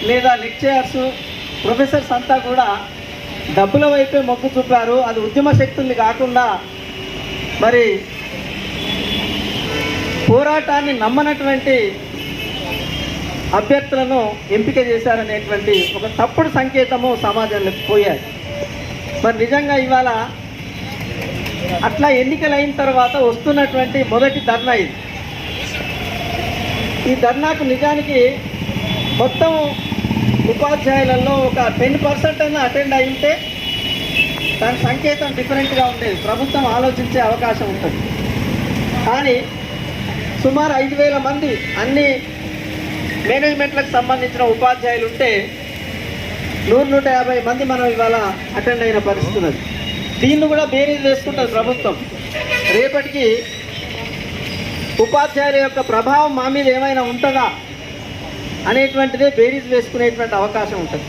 లేదా lecturers professors అంతా కూడా డబ్బుల వైపే మొగ్గు చూపారు. అది ఉద్యమ శక్తుల్ని కాకుండా మరి పోరాటాన్ని నమ్మనటువంటి అభ్యర్థులను ఎంపిక చేశారనేటువంటి ఒక తప్పుడు సంకేతము సమాజంలోకి పోయాయి. మరి నిజంగా ఇవాళ అట్లా ఎన్నికలైన తర్వాత వస్తున్నటువంటి మొదటి ధర్నా ఇది. ఈ ధర్నాకు నిజానికి మొత్తం ఉపాధ్యాయులలో ఒక 10% అయినా అటెండ్ అయి ఉంటే దాని సంకేతం డిఫరెంట్గా ఉండేది, ప్రభుత్వం ఆలోచించే అవకాశం ఉంటుంది. కానీ సుమారు 5,000 మంది అన్ని మేనేజ్మెంట్లకు సంబంధించిన ఉపాధ్యాయులు ఉంటే 100-150 మంది మనం ఇవాళ అటెండ్ అయిన పరిస్థితి ఉన్నది. దీన్ని కూడా బేరీజ్ వేసుకుంటుంది ప్రభుత్వం. రేపటికి ఉపాధ్యాయుల యొక్క ప్రభావం మా మీద ఏమైనా ఉంటుందా అనేటువంటిదే బేరీజ్ వేసుకునేటువంటి అవకాశం ఉంటుంది.